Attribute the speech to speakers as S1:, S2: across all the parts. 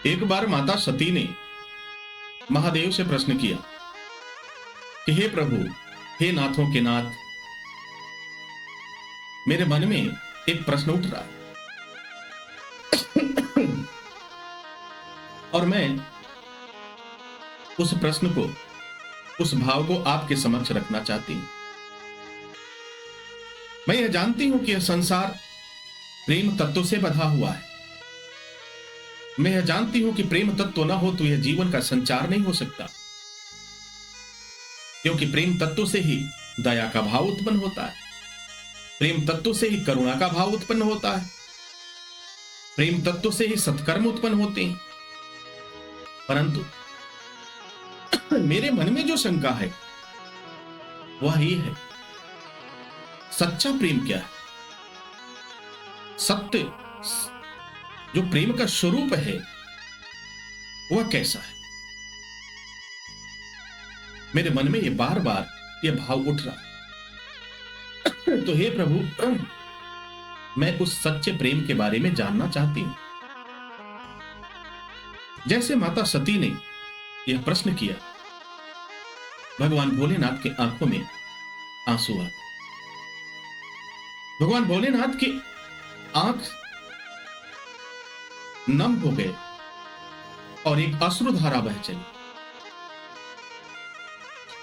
S1: एक बार माता सती ने महादेव से प्रश्न किया कि हे प्रभु, हे नाथों के नाथ, मेरे मन में एक प्रश्न उठ रहा है और मैं उस प्रश्न को, उस भाव को आपके समक्ष रखना चाहती हूं। मैं यह जानती हूं कि यह संसार प्रेम तत्व से बंधा हुआ है। मैं यह जानती हूं कि प्रेम तत्व न हो तो यह जीवन का संचार नहीं हो सकता, क्योंकि प्रेम तत्व से ही दया का भाव उत्पन्न होता है, प्रेम तत्व से ही करुणा का भाव उत्पन्न होता है, प्रेम तत्व से ही सत्कर्म उत्पन्न होते हैं। परंतु मेरे मन में जो शंका है वह ये है, सच्चा प्रेम क्या है? सत्य जो प्रेम का स्वरूप है वह कैसा है? मेरे मन में ये बार बार ये भाव उठ रहा है। तो हे प्रभु, मैं उस सच्चे प्रेम के बारे में जानना चाहती हूं। जैसे माता सती ने यह प्रश्न किया, भगवान भोलेनाथ के आंखों में आंसू आ। भगवान भोलेनाथ की आंख नम हो गए और एक अश्रुधारा बह चली।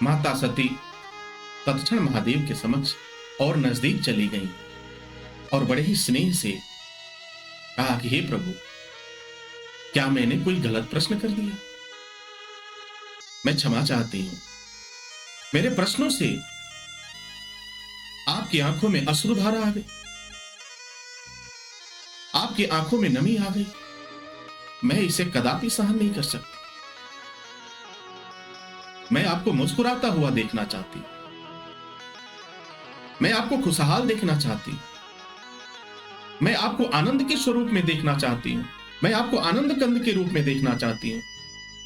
S1: माता सती तत्क्षण महादेव के समक्ष और नजदीक चली गई और बड़े ही स्नेह से कहा कि हे प्रभु, क्या मैंने कोई गलत प्रश्न कर दिया? मैं क्षमा चाहती हूं। मेरे प्रश्नों से आपकी आंखों में अश्रुधारा आ गई, आपकी आंखों में नमी आ गई। मैं इसे कदापि सहन नहीं कर सकती। मैं आपको मुस्कुराता हुआ देखना चाहती हूं, मैं आपको खुशहाल देखना चाहती हूं, मैं आपको आनंद के स्वरूप में देखना चाहती हूं, मैं आपको आनंद कंद के रूप में देखना चाहती हूं,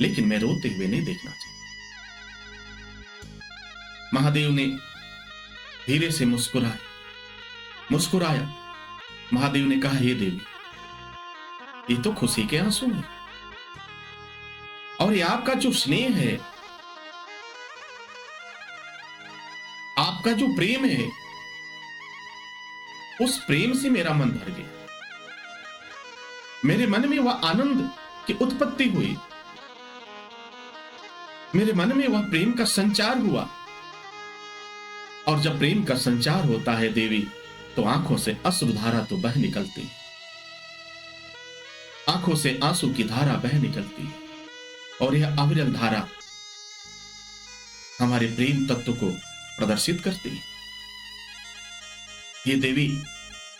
S1: लेकिन मैं रोते हुए नहीं देखना चाहती। महादेव ने धीरे से मुस्कुराया। महादेव ने कहा, हे देवी, ये तो खुशी के आंसू हैं और ये आपका जो स्नेह है, आपका जो प्रेम है, उस प्रेम से मेरा मन भर गया। मेरे मन में वह आनंद की उत्पत्ति हुई, मेरे मन में वह प्रेम का संचार हुआ। और जब प्रेम का संचार होता है देवी, तो आंखों से अश्रुधारा तो बह निकलती है, आंखों से आंसू की धारा बह निकलती है, और यह अविरल धारा हमारे प्रेम तत्व को प्रदर्शित करती है। ये देवी,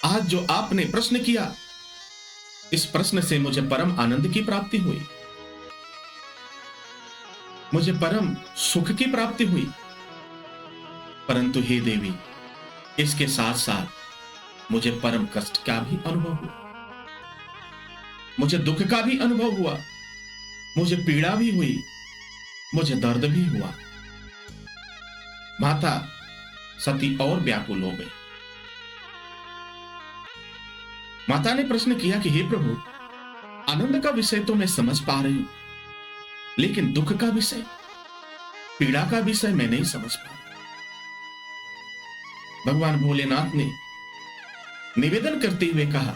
S1: आज जो आपने प्रश्न किया, इस प्रश्न से मुझे परम आनंद की प्राप्ति हुई, मुझे परम सुख की प्राप्ति हुई। परंतु हे देवी, इसके साथ साथ मुझे परम कष्ट का भी अनुभव हुआ, मुझे दुख का भी अनुभव हुआ, मुझे पीड़ा भी हुई, मुझे दर्द भी हुआ। माता सती और व्याकुल हो गई। माता ने प्रश्न किया कि हे प्रभु, आनंद का विषय तो मैं समझ पा रही हूं, लेकिन दुख का विषय, पीड़ा का विषय मैं नहीं समझ पा रही। भगवान भोलेनाथ ने निवेदन करते हुए कहा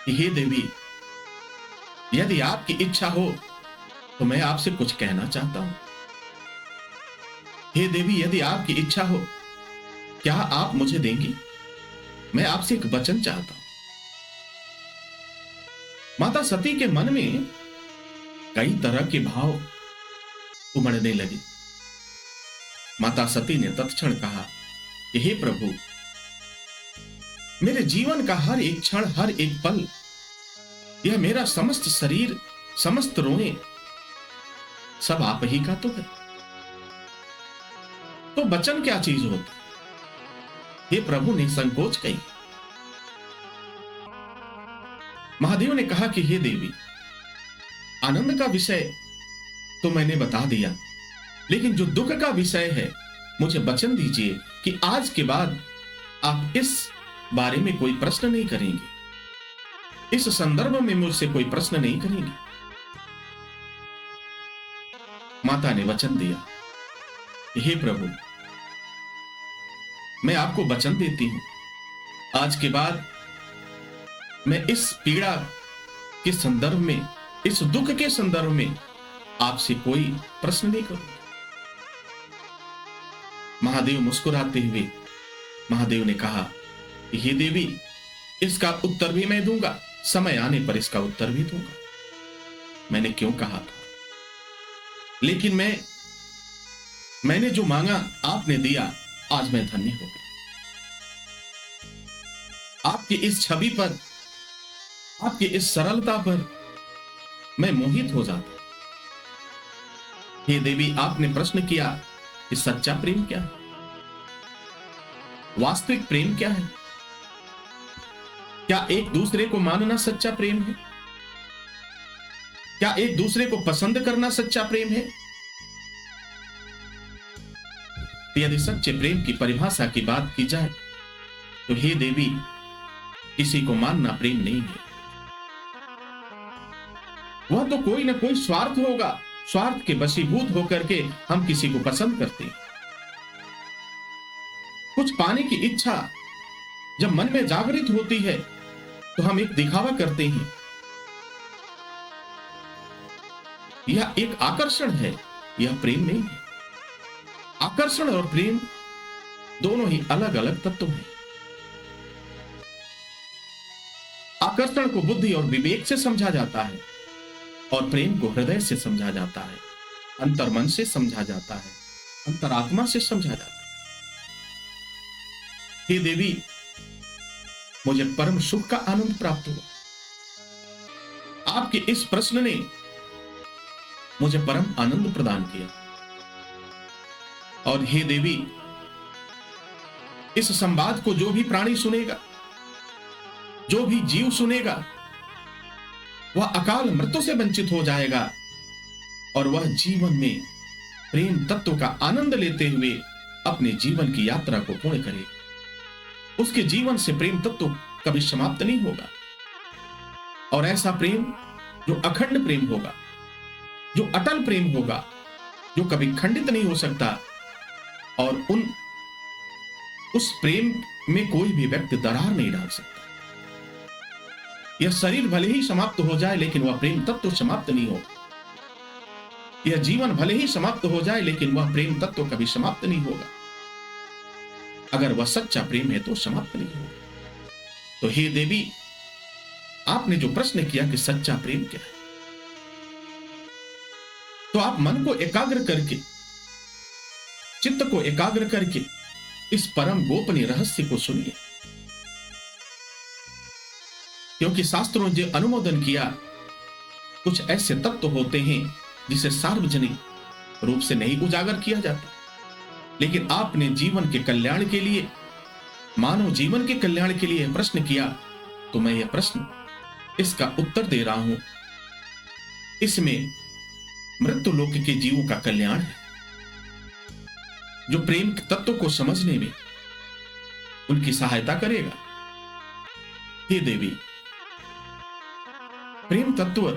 S1: कि हे देवी, यदि आपकी इच्छा हो तो मैं आपसे कुछ कहना चाहता हूं। हे देवी, यदि आपकी इच्छा हो, क्या आप मुझे देंगी? मैं आपसे एक वचन चाहता हूं। माता सती के मन में कई तरह के भाव उमड़ने लगे। माता सती ने तत्क्षण कहा कि हे प्रभु, मेरे जीवन का हर एक क्षण, हर एक पल, यह मेरा समस्त शरीर, समस्त रोए, सब आप ही का तो है। तो वचन क्या चीज होता? हे प्रभु ने संकोच कही। महादेव ने कहा कि हे देवी, आनंद का विषय तो मैंने बता दिया, लेकिन जो दुख का विषय है, मुझे वचन दीजिए कि आज के बाद आप इस बारे में कोई प्रश्न नहीं करेंगे, इस संदर्भ में मुझसे कोई प्रश्न नहीं करेंगे। माता ने वचन दिया, हे प्रभु, मैं आपको वचन देती हूं, आज के बाद मैं इस पीड़ा के संदर्भ में, इस दुख के संदर्भ में आपसे कोई प्रश्न नहीं करूंगा। महादेव मुस्कुराते हुए महादेव ने कहा, हे देवी, इसका उत्तर भी मैं दूंगा, समय आने पर इसका उत्तर भी दूंगा। मैंने क्यों कहा था, लेकिन मैंने जो मांगा आपने दिया, आज मैं धन्य हो गया। आपकी इस छवि पर, आपकी इस सरलता पर मैं मोहित हो जाता। हे देवी, आपने प्रश्न किया कि सच्चा प्रेम क्या है, वास्तविक प्रेम क्या है? क्या एक दूसरे को मानना सच्चा प्रेम है? क्या एक दूसरे को पसंद करना सच्चा प्रेम है? यदि सच्चे प्रेम की परिभाषा की बात की जाए तो हे देवी, किसी को मानना प्रेम नहीं है। वह तो कोई ना कोई स्वार्थ होगा, स्वार्थ के वशीभूत होकर के हम किसी को पसंद करते हैं। कुछ पाने की इच्छा जब मन में जागृत होती है तो हम एक दिखावा करते हैं। यह एक आकर्षण है, यह प्रेम नहीं है। आकर्षण और प्रेम दोनों ही अलग अलग तत्व हैं। आकर्षण को बुद्धि और विवेक से समझा जाता है और प्रेम को हृदय से समझा जाता है, अंतर्मन से समझा जाता है, अंतरात्मा से समझा जाता है। हे देवी, मुझे परम सुख का आनंद प्राप्त हुआ। आपके इस प्रश्न ने मुझे परम आनंद प्रदान किया। और हे देवी, इस संवाद को जो भी प्राणी सुनेगा, जो भी जीव सुनेगा, वह अकाल मृत्यु से वंचित हो जाएगा और वह जीवन में प्रेम तत्व का आनंद लेते हुए अपने जीवन की यात्रा को पूर्ण करेगा। उसके जीवन से प्रेम तत्व कभी समाप्त नहीं होगा। और ऐसा प्रेम जो अखंड प्रेम होगा, जो अटल प्रेम होगा, जो कभी खंडित नहीं हो सकता, और उस प्रेम में कोई भी व्यक्ति दरार नहीं डाल सकता। यह शरीर भले ही समाप्त हो जाए लेकिन वह प्रेम तत्व समाप्त नहीं होगा। यह जीवन भले ही समाप्त हो जाए लेकिन वह प्रेम तत्व कभी समाप्त नहीं होगा। अगर वह सच्चा प्रेम है तो समाप्त नहीं होगा। तो हे देवी, आपने जो प्रश्न किया कि सच्चा प्रेम क्या है, तो आप मन को एकाग्र करके, चित्त को एकाग्र करके इस परम गोपनीय रहस्य को सुनिए। क्योंकि शास्त्रों ने अनुमोदन किया, कुछ ऐसे तत्व होते हैं जिसे सार्वजनिक रूप से नहीं उजागर किया जाता, लेकिन आपने जीवन के कल्याण के लिए, मानव जीवन के कल्याण के लिए प्रश्न किया, तो मैं यह प्रश्न, इसका उत्तर दे रहा हूं। इसमें मृत्यु लोक के जीवों का कल्याण है, जो प्रेम तत्व को समझने में उनकी सहायता करेगा। हे देवी, प्रेम तत्व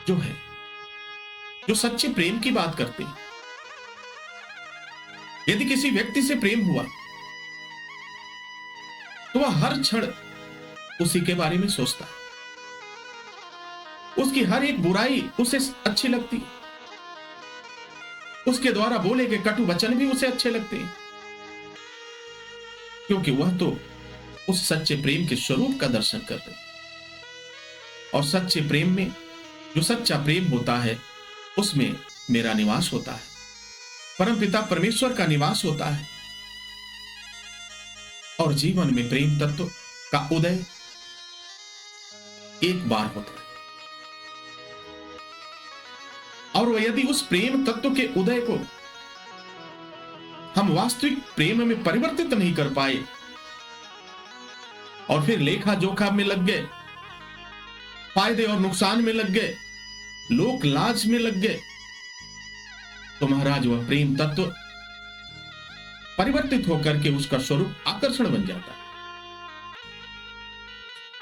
S1: जो है, जो सच्चे प्रेम की बात करते हैं, यदि किसी व्यक्ति से प्रेम हुआ तो वह हर क्षण उसी के बारे में सोचता है। उसकी हर एक बुराई उसे अच्छी लगती है, उसके द्वारा बोले गए कटु वचन भी उसे अच्छे लगते हैं, क्योंकि वह तो उस सच्चे प्रेम के स्वरूप का दर्शन कर रहे हैं। और सच्चे प्रेम में, जो सच्चा प्रेम होता है, उसमें मेरा निवास होता है, परमपिता परमेश्वर का निवास होता है। और जीवन में प्रेम तत्व का उदय एक बार होता है, और वह यदि उस प्रेम तत्व के उदय को हम वास्तविक प्रेम में परिवर्तित नहीं कर पाए और फिर लेखा जोखा में लग गए, फायदे और नुकसान में लग गए, लोक लाज में लग गए, तो महाराज वह प्रेम तत्व परिवर्तित होकर के उसका स्वरूप आकर्षण बन जाता है।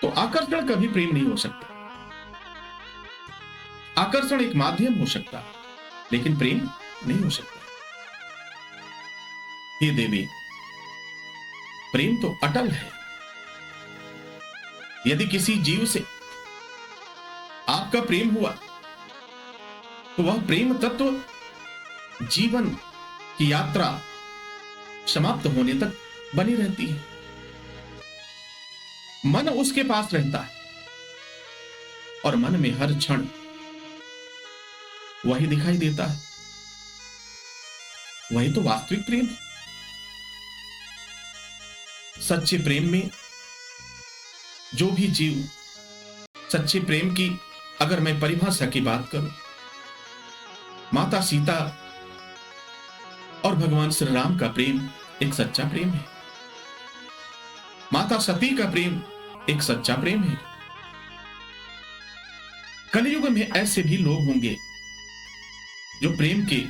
S1: तो आकर्षण कभी प्रेम नहीं हो सकता। आकर्षण एक माध्यम हो सकता है, लेकिन प्रेम नहीं हो सकता। हे देवी, प्रेम तो अटल है। यदि किसी जीव से आपका प्रेम हुआ तो वह प्रेम तत्व जीवन की यात्रा समाप्त होने तक बनी रहती है। मन उसके पास रहता है और मन में हर क्षण वही दिखाई देता है। वही तो वास्तविक प्रेम है। सच्चे प्रेम में जो भी जीव, सच्चे प्रेम की अगर मैं परिभाषा की बात करूं, माता सीता और भगवान श्री राम का प्रेम एक सच्चा प्रेम है। माता सती का प्रेम एक सच्चा प्रेम है। कलयुग में ऐसे भी लोग होंगे जो प्रेम के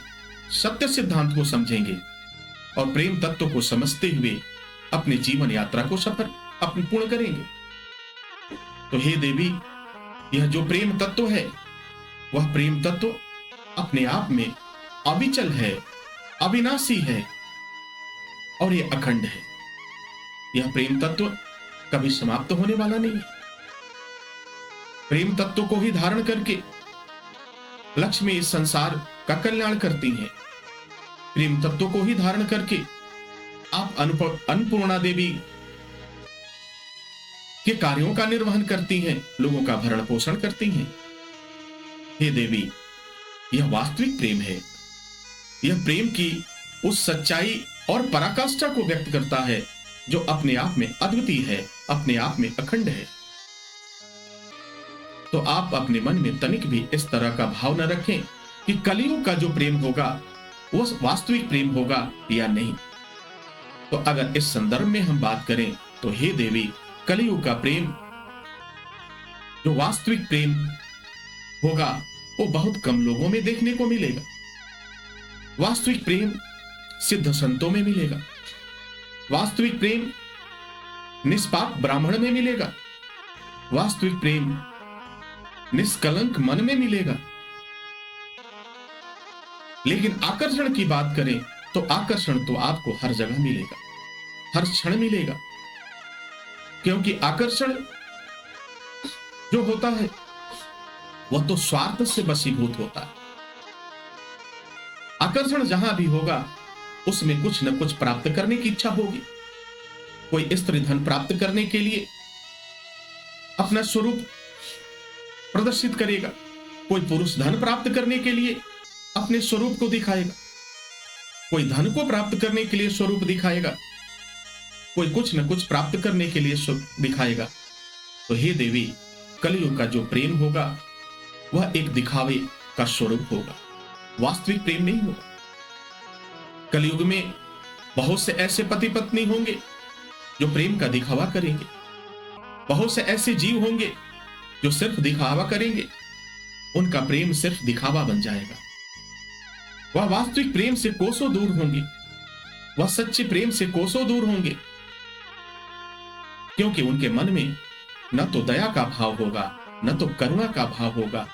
S1: सत्य सिद्धांत को समझेंगे और प्रेम तत्व को समझते हुए अपने जीवन यात्रा को सफल अपने पूर्ण करेंगे। तो हे देवी, यह जो प्रेम तत्व है वह प्रेम तत्व अपने आप में अविचल है, अविनाशी है और यह अखंड है। यह प्रेम तत्व कभी समाप्त होने वाला नहीं है। प्रेम तत्व को ही धारण करके लक्ष्मी इस संसार का कल्याण करती हैं। प्रेम तत्व को ही धारण करके आप अन्नपूर्णा देवी के कार्यों का निर्वहन करती हैं, लोगों का भरण पोषण करती हैं। हे देवी, यह वास्तविक प्रेम है। यह प्रेम की उस सच्चाई और पराकाष्ठा को व्यक्त करता है जो अपने आप में अद्वितीय है, अपने आप में अखंड है। तो आप अपने मन में तनिक भी इस तरह का भाव न रखें कि कलयुग का जो प्रेम होगा वो वास्तविक प्रेम होगा या नहीं। तो अगर इस संदर्भ में हम बात करें तो हे देवी, कलयुग का प्रेम जो वास्तविक प्रेम होगा वो बहुत कम लोगों में देखने को मिलेगा। वास्तविक प्रेम सिद्ध संतों में मिलेगा। वास्तविक प्रेम निष्पाप ब्राह्मण में मिलेगा। वास्तविक प्रेम निष्कलंक मन में मिलेगा। लेकिन आकर्षण की बात करें तो आकर्षण तो आपको हर जगह मिलेगा, हर क्षण मिलेगा, क्योंकि आकर्षण जो होता है वह तो स्वार्थ से वशीभूत होता है। आकर्षण जहां भी होगा उसमें कुछ न कुछ प्राप्त करने की इच्छा होगी। कोई स्त्री धन प्राप्त करने के लिए अपना स्वरूप प्रदर्शित करेगा, कोई पुरुष धन प्राप्त करने के लिए अपने स्वरूप को दिखाएगा, कोई धन को प्राप्त करने के लिए स्वरूप दिखाएगा, कोई कुछ न कुछ प्राप्त करने के लिए स्वरूप दिखाएगा। तो हे देवी, कलयुग का जो प्रेम होगा वह एक दिखावे का स्वरूप होगा, वास्तविक प्रेम नहीं होगा। कलयुग में बहुत से ऐसे पति पत्नी होंगे जो प्रेम का दिखावा करेंगे। बहुत से ऐसे जीव होंगे जो सिर्फ दिखावा करेंगे। उनका प्रेम सिर्फ दिखावा बन जाएगा। वह वास्तविक प्रेम से कोसों दूर होंगे, वह सच्चे प्रेम से कोसों दूर होंगे, क्योंकि उनके मन में न तो दया का भाव होगा, न तो करुणा का भाव होगा।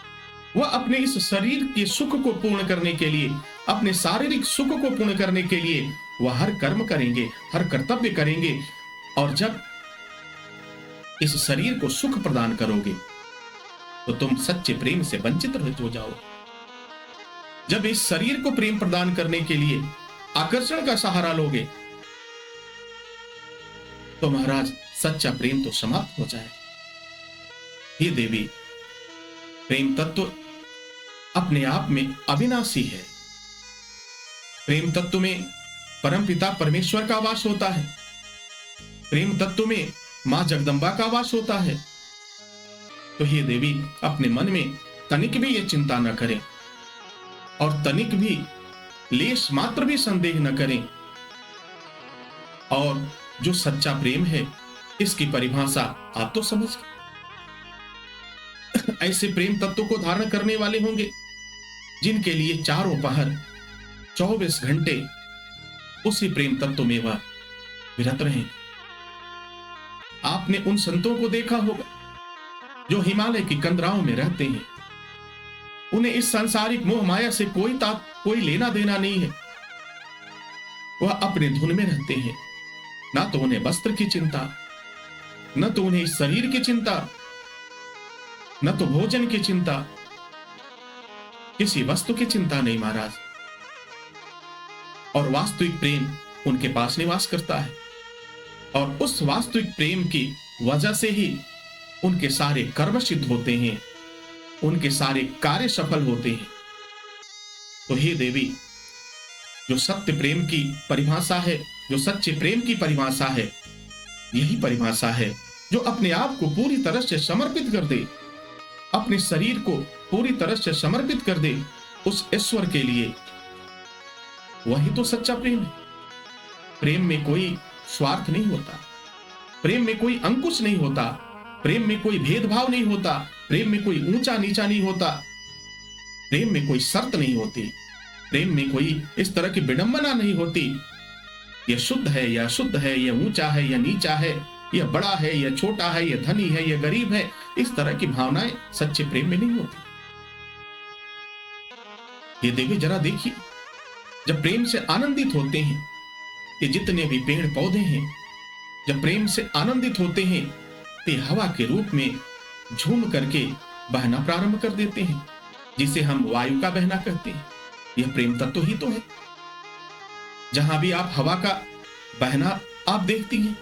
S1: वह अपने इस शरीर के सुख को पूर्ण करने के लिए, अपने शारीरिक सुख को पूर्ण करने के लिए वह हर कर्म करेंगे, हर कर्तव्य करेंगे। और जब इस शरीर को सुख प्रदान करोगे तो तुम सच्चे प्रेम से वंचित हो जाओ। जब इस शरीर को प्रेम प्रदान करने के लिए आकर्षण का सहारा लोगे तो महाराज सच्चा प्रेम तो समाप्त हो जाए। हे देवी, प्रेम तत्व अपने आप में अविनाशी है। प्रेम तत्व में परमपिता परमेश्वर का वास होता है। प्रेम तत्व में मां जगदंबा का वास होता है। तो हे देवी, अपने मन में तनिक भी ये चिंता न करें और तनिक भी लेश मात्र भी संदेह न करें। और जो सच्चा प्रेम है इसकी परिभाषा आप तो समझ गए। ऐसे प्रेम तत्व को धारण करने वाले होंगे जिनके लिए चारों पहर 24 घंटे उसी प्रेम तत्व में वह विरत रहे। आपने उन संतों को देखा होगा जो हिमालय की कंदराओं में रहते हैं, उन्हें इस सांसारिक मोह माया से कोई लेना देना नहीं है। वह अपने धुन में रहते हैं। ना तो उन्हें वस्त्र की चिंता, न तो उन्हें इस शरीर की चिंता, न तो भोजन की चिंता, किसी वस्तु की चिंता नहीं महाराज। और वास्तविक प्रेम उनके पास निवास करता है, और उस वास्तविक प्रेम की वजह से ही उनके सारे कर्म सिद्ध होते हैं, उनके सारे कार्य सफल होते हैं। तो हे देवी, जो सत्य प्रेम की परिभाषा है, जो सच्चे प्रेम की परिभाषा है, यही परिभाषा है जो अपने आप को पूरी तरह से समर्पित कर दे, अपने शरीर को पूरी तरह से समर्पित कर दे उस ईश्वर के लिए। वही तो सच्चा प्रेम है। प्रेम में कोई स्वार्थ नहीं होता, प्रेम में कोई अंकुश नहीं होता, प्रेम में कोई भेदभाव नहीं होता, प्रेम में कोई ऊंचा नीचा नहीं होता, प्रेम में कोई शर्त नहीं होती, प्रेम में कोई इस तरह की विडंबना नहीं होती। यह शुद्ध है या अशुद्ध है, यह ऊंचा है या नीचा है, यह बड़ा है या छोटा है, यह धनी है या गरीब है, इस तरह की भावनाएं सच्चे प्रेम में नहीं होती। ये देवी जरा देखिए, जब प्रेम से आनंदित होते हैं, ये जितने भी पेड़ पौधे हैं, जब प्रेम से आनंदित होते हैं तो हवा के रूप में झूम करके बहना प्रारंभ कर देते हैं, जिसे हम वायु का बहना कहते हैं। यह प्रेम तत्व ही तो है। जहां भी आप हवा का बहना आप देखती हैं,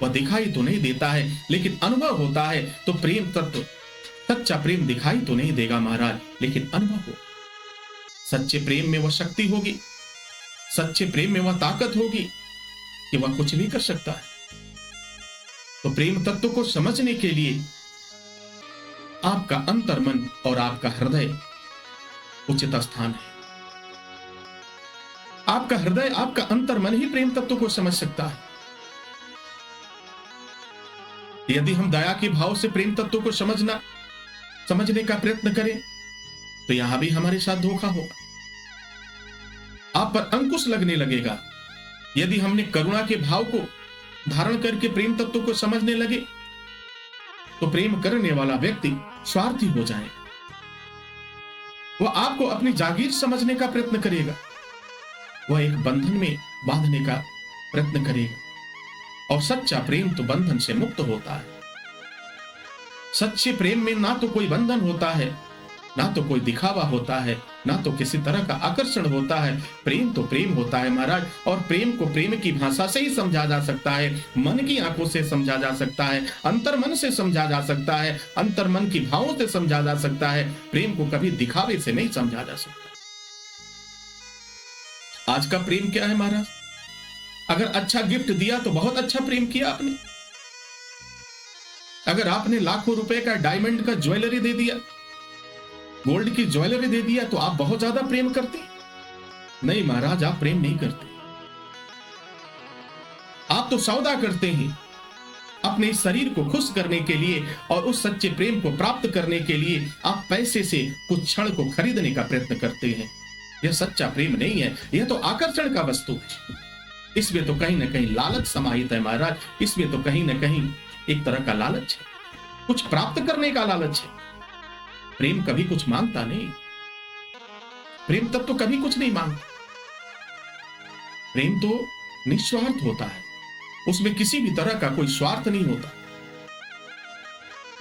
S1: वह दिखाई तो नहीं देता है, लेकिन अनुभव होता है। तो प्रेम तत्व, सच्चा प्रेम दिखाई तो नहीं देगा महाराज, लेकिन अनुभव हो। सच्चे प्रेम में वह शक्ति होगी, सच्चे प्रेम में वह ताकत होगी कि वह कुछ भी कर सकता है। तो प्रेम तत्व को समझने के लिए आपका अंतर्मन और आपका हृदय उचित स्थान है। आपका हृदय, आपका अंतर्मन ही प्रेम तत्व को समझ सकता है। यदि हम दया के भाव से प्रेम तत्व को समझने का प्रयत्न करें तो यहां भी हमारे साथ धोखा होगा, आप पर अंकुश लगने लगेगा। यदि हमने करुणा के भाव को धारण करके प्रेम तत्व को समझने लगे तो प्रेम करने वाला व्यक्ति स्वार्थी हो जाए। वह आपको अपनी जागीर समझने का प्रयत्न करेगा, वह एक बंधन में बांधने का प्रयत्न करेगा। और सच्चा प्रेम तो बंधन से मुक्त होता है। सच्चे प्रेम में ना तो कोई बंधन होता है, ना तो कोई दिखावा होता है, ना तो किसी तरह का आकर्षण होता है। प्रेम तो प्रेम होता है महाराज। और प्रेम को प्रेम की भाषा से ही समझा जा सकता है, मन की आंखों से समझा जा सकता है, अंतर्मन से समझा जा सकता है, अंतर्मन की भावों से समझा जा सकता है। प्रेम को कभी दिखावे से नहीं समझा जा सकता। आज का प्रेम क्या है महाराज? अगर अच्छा गिफ्ट दिया तो बहुत अच्छा प्रेम किया आपने। अगर आपने लाखों रुपए का डायमंड का ज्वेलरी दे दिया, गोल्ड की ज्वेलरी दे दिया, तो आप बहुत ज्यादा प्रेम करते। नहीं महाराज, आप प्रेम नहीं करते। आप तो सौदा करते हैं अपने शरीर को खुश करने के लिए, और उस सच्चे प्रेम को प्राप्त करने के लिए आप पैसे से कुछ क्षण को खरीदने का प्रयत्न करते हैं। यह सच्चा प्रेम नहीं है, यह तो आकर्षण का वस्तु है। इसमें तो कहीं ना कहीं लालच समाहित है महाराज। इसमें तो कहीं ना कहीं एक तरह का लालच है, कुछ प्राप्त करने का लालच है। प्रेम कभी कुछ मांगता नहीं, प्रेम तब तो कभी कुछ नहीं मांगता। प्रेम तो निस्वार्थ होता है, उसमें किसी भी तरह का कोई स्वार्थ नहीं होता।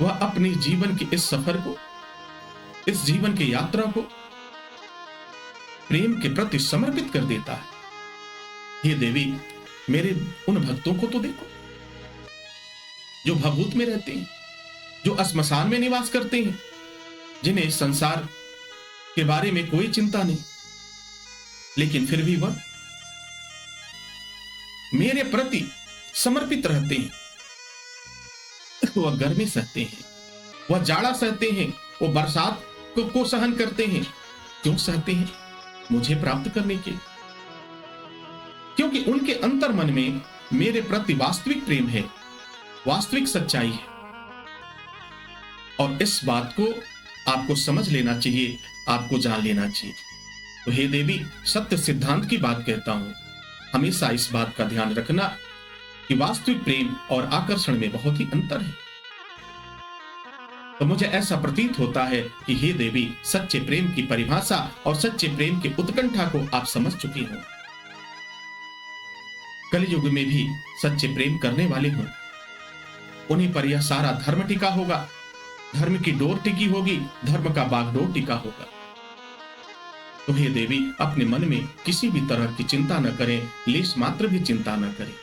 S1: वह अपने जीवन के इस सफर को, इस जीवन की यात्रा को प्रेम के प्रति समर्पित कर देता है। हे देवी, मेरे उन भक्तों को तो देखो जो भभूत में रहते हैं, जो श्मशान में निवास करते हैं, जिन्हें इस संसार के बारे में कोई चिंता नहीं, लेकिन फिर भी वह मेरे प्रति समर्पित रहते हैं। वह गर्मी सहते हैं, वह जाड़ा सहते हैं, वह बरसात को सहन करते हैं। क्यों सहते हैं? मुझे प्राप्त करने के, क्योंकि उनके अंतर्मन में मेरे प्रति वास्तविक प्रेम है, वास्तविक सच्चाई है। और इस बात को आपको समझ लेना चाहिए, आपको जान लेना चाहिए। तो हे देवी, सत्य सिद्धांत की बात कहता हूं, हमेशा इस बात का ध्यान रखना कि वास्तविक प्रेम और आकर्षण में बहुत ही अंतर है। तो मुझे ऐसा प्रतीत होता है कि हे देवी, सच्चे प्रेम की परिभाषा और सच्चे प्रेम की उत्कंठा को आप समझ चुकी हो। कलयुग में भी सच्चे प्रेम करने वाले हों, उन्हीं पर यह सारा धर्म टिका होगा, धर्म की डोर टिकी होगी, धर्म का बागडोर टिका होगा। तो हे देवी, अपने मन में किसी भी तरह की चिंता न करें, लेश मात्र भी चिंता न करें।